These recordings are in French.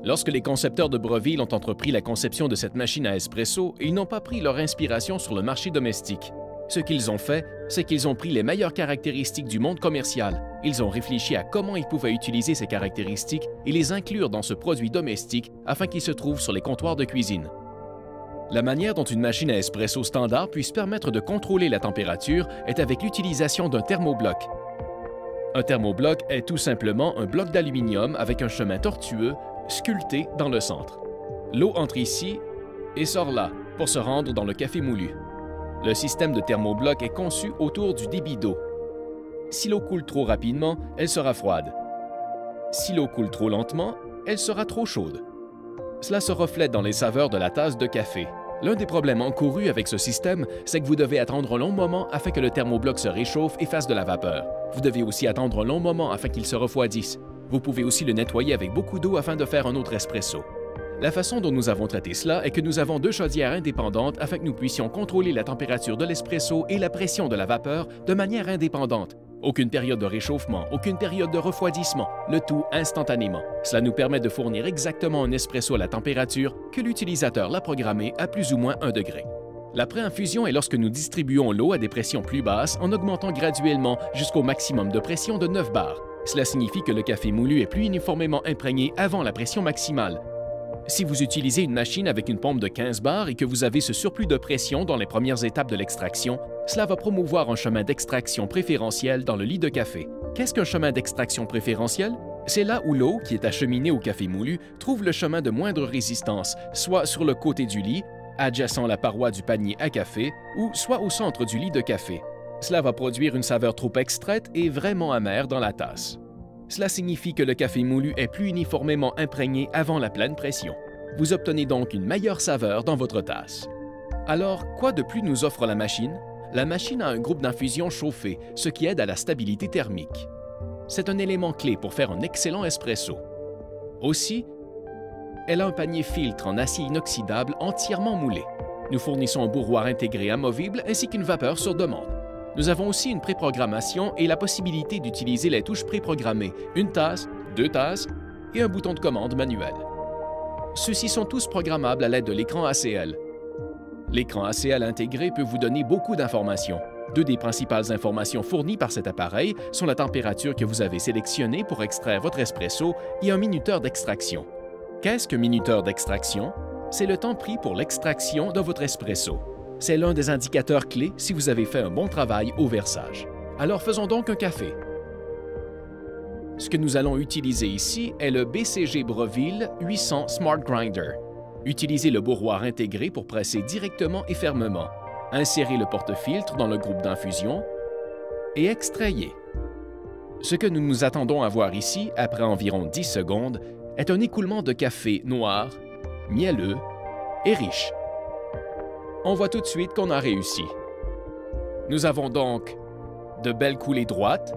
Lorsque les concepteurs de Breville ont entrepris la conception de cette machine à espresso, ils n'ont pas pris leur inspiration sur le marché domestique. Ce qu'ils ont fait, c'est qu'ils ont pris les meilleures caractéristiques du monde commercial. Ils ont réfléchi à comment ils pouvaient utiliser ces caractéristiques et les inclure dans ce produit domestique afin qu'il se trouve sur les comptoirs de cuisine. La manière dont une machine à espresso standard puisse permettre de contrôler la température est avec l'utilisation d'un thermobloc. Un thermobloc est tout simplement un bloc d'aluminium avec un chemin tortueux sculpté dans le centre. L'eau entre ici et sort là pour se rendre dans le café moulu. Le système de thermobloc est conçu autour du débit d'eau. Si l'eau coule trop rapidement, elle sera froide. Si l'eau coule trop lentement, elle sera trop chaude. Cela se reflète dans les saveurs de la tasse de café. L'un des problèmes encourus avec ce système, c'est que vous devez attendre un long moment afin que le thermobloc se réchauffe et fasse de la vapeur. Vous devez aussi attendre un long moment afin qu'il se refroidisse. Vous pouvez aussi le nettoyer avec beaucoup d'eau afin de faire un autre espresso. La façon dont nous avons traité cela est que nous avons deux chaudières indépendantes afin que nous puissions contrôler la température de l'espresso et la pression de la vapeur de manière indépendante. Aucune période de réchauffement, aucune période de refroidissement, le tout instantanément. Cela nous permet de fournir exactement un espresso à la température que l'utilisateur l'a programmé à plus ou moins 1 degré. La pré-infusion est lorsque nous distribuons l'eau à des pressions plus basses en augmentant graduellement jusqu'au maximum de pression de 9 bars. Cela signifie que le café moulu est plus uniformément imprégné avant la pression maximale. Si vous utilisez une machine avec une pompe de 15 bars et que vous avez ce surplus de pression dans les premières étapes de l'extraction, cela va promouvoir un chemin d'extraction préférentiel dans le lit de café. Qu'est-ce qu'un chemin d'extraction préférentiel? C'est là où l'eau, qui est acheminée au café moulu, trouve le chemin de moindre résistance, soit sur le côté du lit, adjacent la paroi du panier à café, ou soit au centre du lit de café. Cela va produire une saveur trop extraite et vraiment amère dans la tasse. Cela signifie que le café moulu est plus uniformément imprégné avant la pleine pression. Vous obtenez donc une meilleure saveur dans votre tasse. Alors, quoi de plus nous offre la machine? La machine a un groupe d'infusion chauffé, ce qui aide à la stabilité thermique. C'est un élément clé pour faire un excellent espresso. Aussi, elle a un panier filtre en acier inoxydable entièrement moulé. Nous fournissons un bouilloire intégré amovible ainsi qu'une vapeur sur demande. Nous avons aussi une préprogrammation et la possibilité d'utiliser les touches préprogrammées, une tasse, 2 tasses et un bouton de commande manuel. Ceux-ci sont tous programmables à l'aide de l'écran ACL. L'écran ACL intégré peut vous donner beaucoup d'informations. 2 des principales informations fournies par cet appareil sont la température que vous avez sélectionnée pour extraire votre espresso et un minuteur d'extraction. Qu'est-ce qu'un minuteur d'extraction? C'est le temps pris pour l'extraction de votre espresso. C'est l'un des indicateurs clés si vous avez fait un bon travail au versage. Alors faisons donc un café. Ce que nous allons utiliser ici est le BCG Breville 800 Smart Grinder. Utilisez le bouilloire intégré pour presser directement et fermement. Insérez le porte-filtre dans le groupe d'infusion et extrayez. Ce que nous nous attendons à voir ici, après environ 10 secondes, est un écoulement de café noir, mielleux et riche. On voit tout de suite qu'on a réussi. Nous avons donc de belles coulées droites,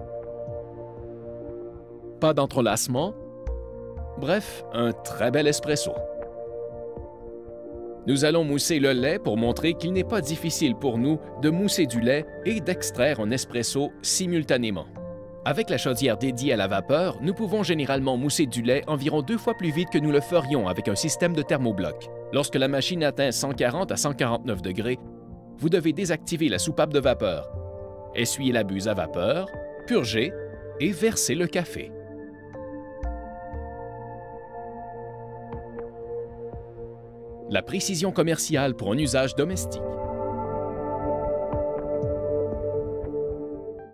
pas d'entrelacement, bref, un très bel espresso. Nous allons mousser le lait pour montrer qu'il n'est pas difficile pour nous de mousser du lait et d'extraire un espresso simultanément. Avec la chaudière dédiée à la vapeur, nous pouvons généralement mousser du lait environ 2 fois plus vite que nous le ferions avec un système de thermobloc. Lorsque la machine atteint 140 à 149 degrés, vous devez désactiver la soupape de vapeur, essuyer la buse à vapeur, purger et verser le café. La précision commerciale pour un usage domestique.